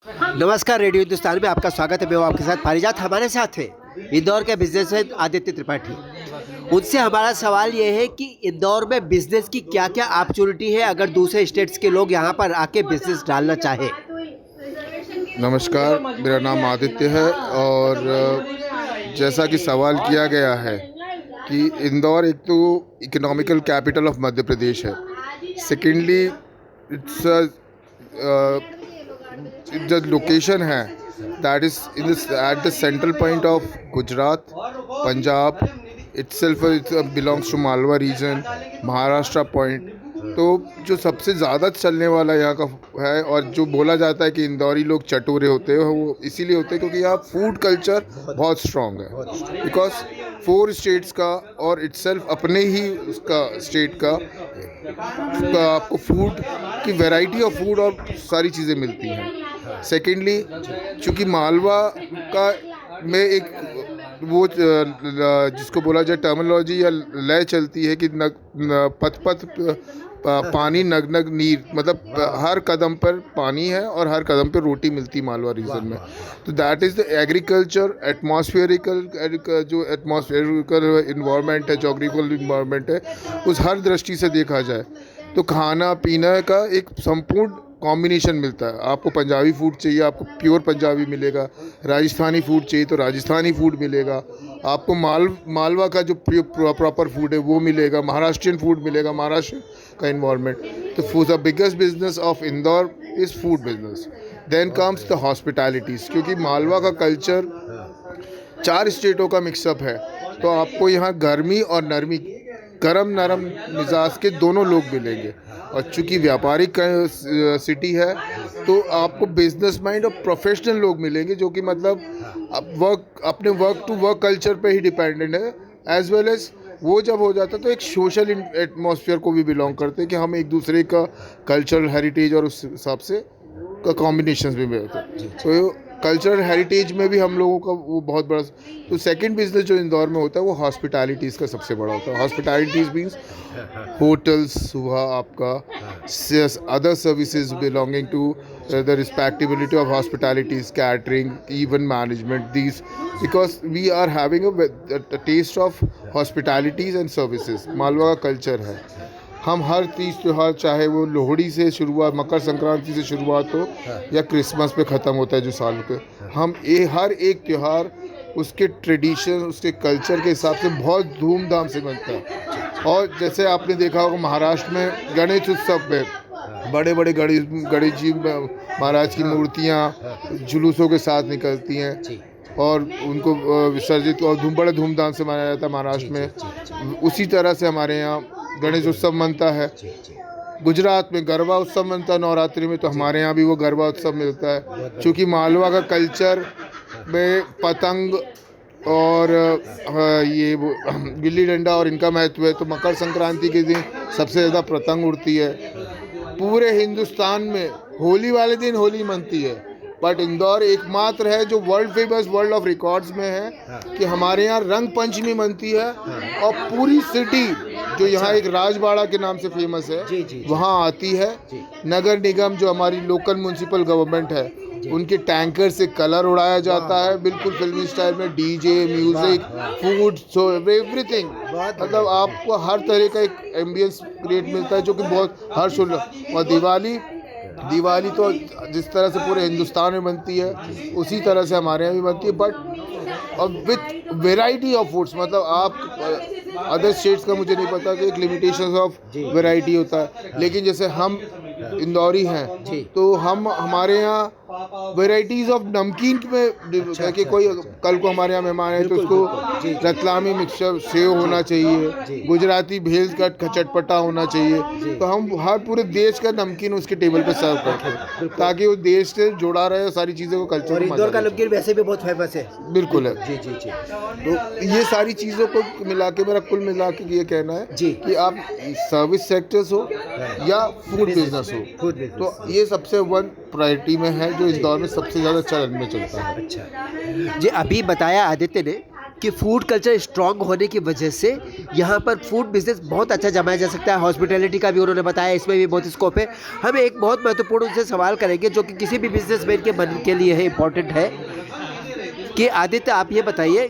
नमस्कार, रेडियो हिंदुस्तान में आपका स्वागत है। मैं हूं आपके साथ पारिजात। हमारे साथ है इंदौर के बिजनेसमैन आदित्य त्रिपाठी। उनसे हमारा सवाल ये है कि इंदौर में बिजनेस की क्या क्या अपॉर्चुनिटी है अगर दूसरे स्टेट्स के लोग यहाँ पर आके बिजनेस डालना चाहे। नमस्कार, मेरा नाम आदित्य है और जैसा कि सवाल किया गया है कि इंदौर एक तो economical capital of Madhya Pradesh है। सेकेंडली इट्स जो लोकेशन है that is in at the central point of Gujarat, Punjab itself belongs to Malwa region, Maharashtra point. तो जो सबसे ज़्यादा चलने वाला यहाँ का है और जो बोला जाता है कि इंदौरी लोग चटोरे होते हैं, वो इसीलिए होते हैं क्योंकि यहाँ फूड कल्चर बहुत स्ट्रॉन्ग है। बिकॉज 4 स्टेट्स का और इट्सेल्फ अपने ही उसका स्टेट का आपको फूड की वैरायटी ऑफ फूड और सारी चीज़ें मिलती हैं। सेकेंडली चूँकि मालवा का में एक वो जिसको बोला जाए टर्मिनोलॉजी या लय चलती है कि पथ पथ पानी नग नग नीर, मतलब हर कदम पर पानी है और हर कदम पर रोटी मिलती मालवा रीजन में। तो दैट इज़ द एग्रीकल्चर एटमॉस्फेरिकल जो एटमॉस्फेरिकल इन्वायरमेंट है, जोग्राफिकल इन्वायरमेंट है, उस हर दृष्टि से देखा जाए तो खाना पीना का एक संपूर्ण कॉम्बिनेशन मिलता है। आपको पंजाबी फूड चाहिए, आपको प्योर पंजाबी मिलेगा। राजस्थानी फूड चाहिए तो राजस्थानी फूड मिलेगा। आपको मालवा का जो प्रॉपर फूड है वो मिलेगा। महाराष्ट्रियन फूड मिलेगा, महाराष्ट्र का इन्वायरमेंट। तो the biggest business of Indore is food business. Then comes the hospitalities, क्योंकि मालवा का कल्चर 4 स्टेटों का मिक्सअप है। तो आपको यहाँ गर्मी और नरमी, गरम नरम मिजाज के दोनों लोग मिलेंगे। और चूँकि व्यापारिक सिटी है तो आपको बिजनेस माइंड और प्रोफेशनल लोग मिलेंगे जो कि मतलब अपने वर्क टू वर्क कल्चर पे ही डिपेंडेंट है। एज वेल एज वो जब हो जाता है तो एक सोशल एटमॉस्फेयर को भी बिलोंग करते हैं कि हम एक दूसरे का कल्चरल हेरिटेज और उस हिसाब से का कॉम्बिनेशन भी मिलते हैं। तो कल्चरल हेरिटेज में भी हम लोगों का वो बहुत बड़ा। तो सेकंड बिजनेस जो इंदौर में होता है वो हॉस्पिटैलिटीज़ का सबसे बड़ा होता है। हॉस्पिटैलिटीज़ मीन्स होटल्स हुआ आपका, other services belonging to the respectability of hospitalities, catering, event management, these because we are having a taste of hospitalities and services. Malwa का कल्चर है। हम हर तीज त्यौहार, चाहे वो लोहड़ी से शुरुआत, मकर संक्रांति से शुरुआत हो या क्रिसमस पे ख़त्म होता है जो साल के, हम हर एक त्यौहार उसके ट्रेडिशन, उसके कल्चर के हिसाब से बहुत धूमधाम से मनता है। और जैसे आपने देखा होगा महाराष्ट्र में गणेश उत्सव पे बड़े बड़े गणेश जी महाराज की मूर्तियाँ जुलूसों के साथ निकलती हैं और उनको विसर्जित और बड़े धूमधाम से मनाया जाता है महाराष्ट्र में। उसी तरह से हमारे यहाँ गणेश उत्सव मनता है। गुजरात में गरबा उत्सव मनता है नवरात्रि में, तो हमारे यहाँ भी वो गरबा उत्सव मिलता है। क्योंकि मालवा का कल्चर में पतंग और ये गिल्ली डंडा और इनका महत्व है। तो मकर संक्रांति के दिन सबसे ज़्यादा पतंग उड़ती है। पूरे हिंदुस्तान में होली वाले दिन होली मनती है, बट इंदौर एकमात्र है जो world famous, world of records में है कि हमारे यहाँ रंग पंचमी मनती है। और पूरी सिटी जो यहाँ एक राजबाड़ा के नाम से फेमस है वहाँ आती है। नगर निगम जो हमारी लोकल म्यूनसिपल गवर्नमेंट है उनके टैंकर से कलर उड़ाया जाता है, बिल्कुल फिल्मी स्टाइल में। DJ, music, food, so everything, मतलब आपको हर तरह का एक एम्बियंस क्रिएट मिलता है जो कि बहुत हर्ष। और दिवाली तो जिस तरह से पूरे हिंदुस्तान में बनती है उसी तरह से हमारे यहाँ भी बनती है, बट और विथ वेराइटी ऑफ फूड्स। मतलब आप अदर स्टेट्स का मुझे नहीं पता कि एक लिमिटेशंस ऑफ वैरायटी होता है, लेकिन जैसे हम इंदौरी हैं तो हम हमारे यहाँ वेराइटीज़ ऑफ नमकीन में कि कोई कल को हमारे यहाँ मेहमान है तो उसको रतलामी मिक्सचर सेव होना चाहिए, गुजराती भेल का चटपटा होना चाहिए। तो हम हर पूरे देश का नमकीन उसके टेबल पे सर्व करते हैं ताकि वो देश से जुड़ा रहे सारी चीज़ों को कल्चर। और इंदौर का नमकीन वैसे भी बहुत फेमस है। बिल्कुल है जी जी जी। तो ये सारी चीज़ों को मिला के मेरा कुल मिला के ये कहना है कि आप सर्विस सेक्टर्स हो या फूड बिजनेस हो, तो ये सबसे वन प्रायोरिटी में है जो इस दौर में सबसे ज़्यादा चलन में चलता है। अच्छा जी, अभी बताया आदित्य ने कि फूड कल्चर स्ट्रांग होने की वजह से यहाँ पर फूड बिजनेस बहुत अच्छा जमाया जा सकता है। हॉस्पिटैलिटी का भी उन्होंने बताया, इसमें भी बहुत स्कोप है। हम एक बहुत महत्वपूर्ण उनसे सवाल करेंगे जो कि किसी भी बिजनेसमैन के मन के लिए है, इम्पोर्टेंट है कि आदित्य आप ये बताइए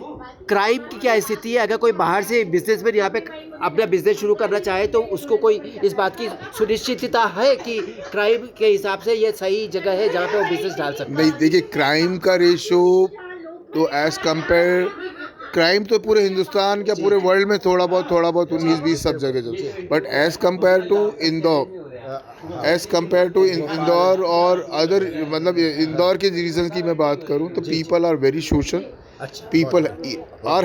क्राइम की क्या स्थिति है? अगर कोई बाहर से बिजनेसमैन यहाँ पे अपना बिजनेस शुरू करना चाहे तो उसको कोई इस बात की सुनिश्चितता है कि क्राइम के हिसाब से ये सही जगह है जहाँ पे वो बिजनेस डाल सकते हैं? नहीं, देखिए क्राइम का रेशो तो एज कंपेयर, क्राइम तो पूरे हिंदुस्तान क्या पूरे वर्ल्ड में थोड़ा बहुत 19-20 सब जगह चलता, but as compare to Indore और अदर, मतलब इंदौर के रीजन की मैं बात करूं तो people are very social, people are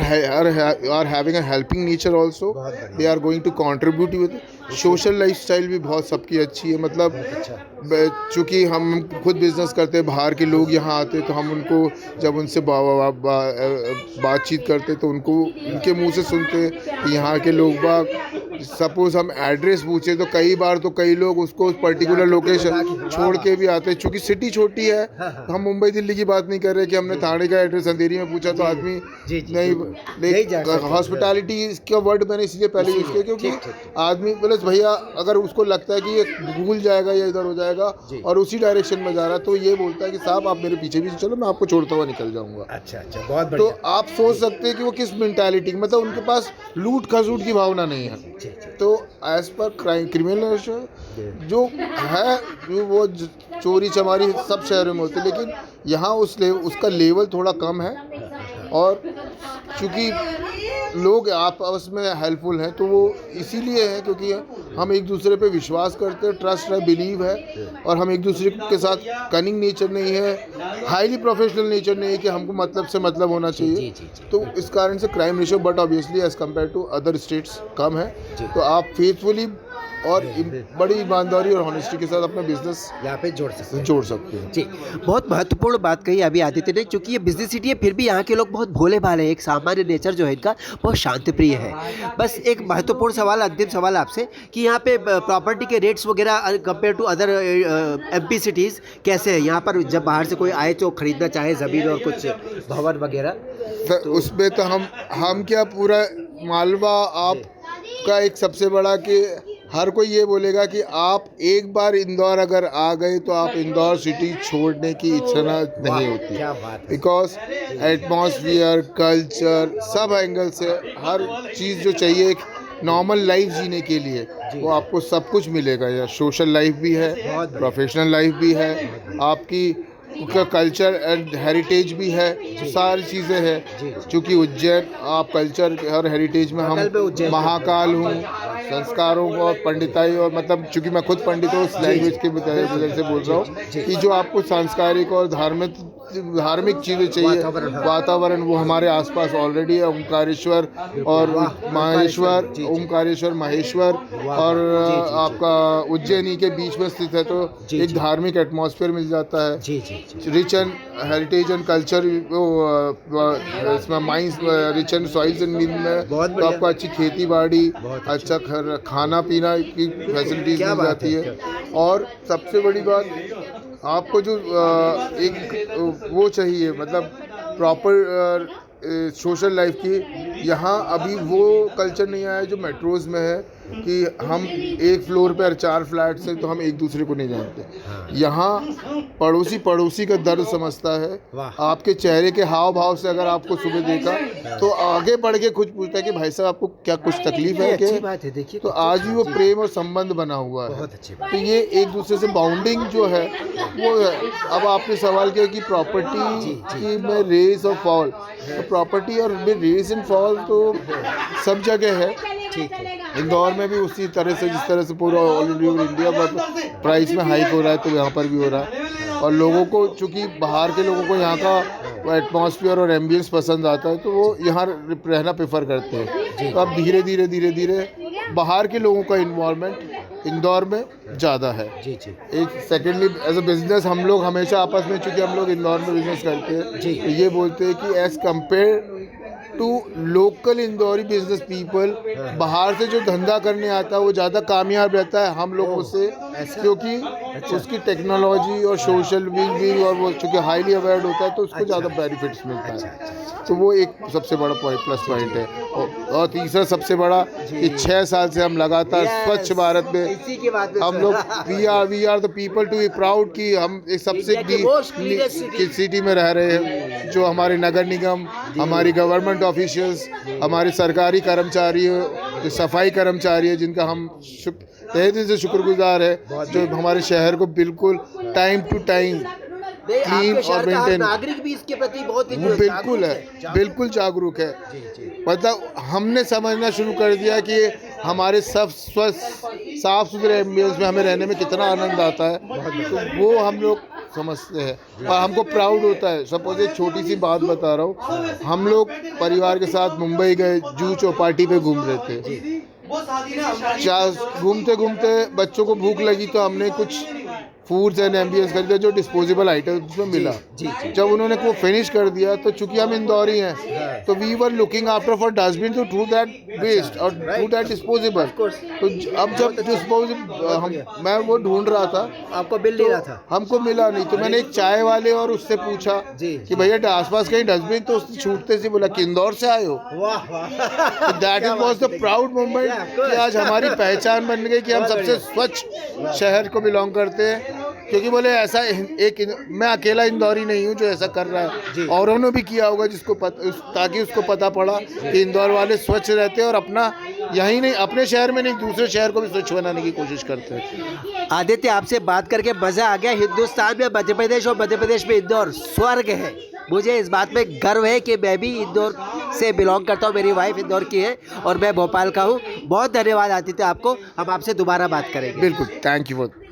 having a helping nature also, they are going to contribute with social lifestyle भी बहुत सबकी अच्छी है। मतलब चूँकि हम खुद बिजनेस करते हैं, बाहर के लोग यहाँ आते तो हम उनको जब उनसे बातचीत करते तो उनको उनके मुंह से सुनते कि यहाँ के लोग सपोज हम एड्रेस पूछे तो कई लोग उसको पर्टिकुलर लोकेशन छोड़ के भी आते हैं। चूँकि सिटी छोटी है, हम मुंबई दिल्ली की बात नहीं कर रहे कि हमने थाने का एड्रेस अंधेरी में पूछा तो आदमी नहीं। हॉस्पिटैलिटी का वर्ड मैंने इसलिए पहले यूज़ किया क्योंकि आदमी भैया अगर उसको लगता है कि ये भूल जाएगा या इधर हो जाएगा और उसी डायरेक्शन में जा रहा है तो ये बोलता है कि साहब आप मेरे पीछे भी चलो, मैं आपको छोड़ता हुआ निकल जाऊंगा। अच्छा, बहुत बढ़िया। तो आप सोच सकते हैं कि वो किस मेंटालिटी, मतलब उनके पास लूट खसूट की भावना नहीं है। तो एज पर क्रिमिनल जो है वो चोरी चमारी सब शहरों में होती है, लेकिन यहाँ उसका लेवल थोड़ा कम है। और चूँकि लोग आपस में हेल्पफुल हैं तो वो इसीलिए है क्योंकि हम एक दूसरे पे विश्वास करते हैं, ट्रस्ट है, बिलीव है, और हम एक दूसरे के साथ कनिंग नेचर नहीं है, हाईली प्रोफेशनल नेचर नहीं है कि हमको मतलब से मतलब होना चाहिए। तो इस कारण से crime ratio but obviously as compare to other states कम है। तो आप फेथफुली और बड़ी ईमानदारी और ऑनेस्टी के साथ अपना बिजनेस यहाँ पे जोड़ सकते हैं। जी, बहुत महत्वपूर्ण बात कही अभी आदित्य ने, क्योंकि ये बिजनेस सिटी है फिर भी यहाँ के लोग बहुत भोले भाले हैं। एक सामान्य नेचर जो है इनका बहुत शांतिप्रिय है। बस एक महत्वपूर्ण सवाल, अंतिम सवाल आपसे कि यहाँ पे प्रॉपर्टी के रेट्स वगैरह compare to other MP cities कैसे हैं? यहाँ पर जब बाहर से कोई आए तो खरीदना चाहे ज़मीन और कुछ भवन वगैरह, तो उसमें तो हम क्या पूरा मालवा आपका एक सबसे बड़ा कि हर कोई ये बोलेगा कि आप एक बार इंदौर अगर आ गए तो आप इंदौर सिटी छोड़ने की इच्छा नहीं होती, बिकॉज एटमॉस्फियर, कल्चर, सब एंगल से हर चीज़ जो चाहिए एक नॉर्मल लाइफ जीने के लिए वो आपको सब कुछ मिलेगा। या सोशल लाइफ भी है, प्रोफेशनल लाइफ भी है, आपकी उसका कल्चर एंड हेरिटेज भी है, सारी चीज़ें हैं। चूँकि उज्जैन आप कल्चर और हेरिटेज में हम महाकाल हूँ, संस्कारों को और पंडिताई, और मतलब चूँकि मैं खुद पंडित हूँ, उस लैंग्वेज के वजह से बोल रहा हूँ कि जो आपको सांस्कारिक और धार्मिक चीज़ें चाहिए, वातावरण वो हमारे आसपास ऑलरेडी है। ओंकारेश्वर और माहेश्वर, ओंकारेश्वर माहेश्वर और आपका उज्जैनी के बीच में स्थित है, तो एक धार्मिक एटमॉस्फेयर मिल जाता है। Rich and heritage and culture, इसमें mines rich and soils and में तो आपको अच्छी खेती बाड़ी, अच्छा खाना पीना की फैसिलिटीज मिल जाती है। और सबसे बड़ी बात आपको जो एक वो चाहिए, मतलब प्रॉपर सोशल लाइफ की, यहाँ अभी वो कल्चर नहीं आया जो मेट्रोज़ में है कि हम एक फ्लोर पर 4 फ्लैट से तो हम एक दूसरे को नहीं जानते। यहाँ पड़ोसी का दर्द समझता है। आपके चेहरे के हाव भाव से अगर आपको सुबह देखा तो आगे बढ़ के कुछ पूछता है कि भाई साहब आपको क्या कुछ तकलीफ है क्या? बात है, देखिए तो आज भी वो प्रेम और संबंध बना हुआ है। तो ये एक दूसरे से बाउंडिंग जो है वो है। अब आपने सवाल किया कि प्रॉपर्टी में रेज और फॉल, तो प्रॉपर्टी और रेज एंड फॉल तो सब जगह है। इंदौर में भी उसी तरह से जिस तरह से पूरा ऑल ओवर इंडिया में प्राइस में हाइक हो रहा है, तो यहाँ पर भी हो रहा है। और लोगों को, चूँकि बाहर के लोगों को यहाँ का एटमॉस्फेयर और एम्बियंस पसंद आता है, तो वो यहाँ रहना प्रेफर करते हैं। तो अब धीरे धीरे बाहर के लोगों का इन्वॉल्वमेंट इंदौर में ज़्यादा है। एक सेकेंडली एज अ बिजनेस हम लोग हमेशा आपस में, चूँकि हम लोग इंदौर में बिजनेस करते हैं, तो ये बोलते हैं कि एज़ कम्पेयर टू लोकल इंदौरी बिजनेस पीपल। बाहर से जो धंधा करने आता है वो ज़्यादा कामयाब रहता है हम लोगों से, क्योंकि उसकी टेक्नोलॉजी और सोशल वेलबींग और वो चूँकि हाईली अवेयर्ड होता है तो उसको ज़्यादा बेनिफिट्स मिलता है। तो वो एक सबसे बड़ा प्लस पॉइंट है। और तीसरा सबसे बड़ा कि 6 साल से हम लगातार स्वच्छ भारत में इसी की बात में हम लोग we are the people to be proud कि हम एक सबसे सिटी में रह रहे हैं। जो हमारे नगर निगम, हमारी गवर्नमेंट ऑफिशियल्स, हमारे सरकारी कर्मचारी, जो सफाई कर्मचारी है, जिनका हम तहे दिल से शुक्रगुजार है, जो हमारे शहर को बिल्कुल टाइम टू टाइम क्लीन और मेंटेन। नागरिक भी इसके प्रति बहुत ही बिल्कुल है, बिल्कुल जागरूक है। मतलब हमने समझना शुरू कर दिया कि हमारे सब साफ सुथरे एम्बियंस में हमें रहने में कितना आनंद आता है, तो वो हम लोग समझते हैं और हमको प्राउड होता है। सपोज एक छोटी सी बात बता रहा हूँ, हम लोग परिवार के साथ मुंबई गए, जुहू चौपाटी पे घूम रहे थे। घूमते घूमते बच्चों को भूख लगी तो हमने कुछ फूड्स एंड एम्बियंस खरीदा जो डिस्पोजेबल आइटम उसमें मिला। जब उन्होंने वो फिनिश कर दिया तो चूंकि हम इंदौरी हैं तो we were looking after for dustbin to through that waste और थ्रू दैट डिस्पोजेबल। तो अब जब डिस्पोजेबल मैं वो ढूंढ रहा था, आपको मिल नहीं रहा था, हमको मिला नहीं। तो मैंने एक चाय वाले और उससे पूछा कि भैया आसपास कहीं डस्टबिन, तो उसने छूटते से बोला कि इंदौर से आए हो। That is was the proud moment कि आज हमारी पहचान बन गई कि हम सबसे स्वच्छ शहर को बिलोंग करते हैं। क्योंकि बोले ऐसा मैं अकेला इंदौरी नहीं हूँ जो ऐसा कर रहा है, औरों ने भी किया होगा जिसको ताकि उसको पता पड़ा कि इंदौर वाले स्वच्छ रहते हैं और अपना यही नहीं, अपने शहर में नहीं, दूसरे शहर को भी स्वच्छ बनाने की कोशिश करते हैं। आदित्य, आपसे बात करके मजा आ गया। हिंदुस्तान में मध्य प्रदेश और मध्य प्रदेश में इंदौर स्वर्ग है। मुझे इस बात में गर्व है कि मैं भी इंदौर से बिलोंग करता हूँ, मेरी वाइफ इंदौर की है और मैं भोपाल का हूँ। बहुत धन्यवाद आदित्य आपको, हम आपसे दोबारा बात करेंगे। बिल्कुल, थैंक यू फॉर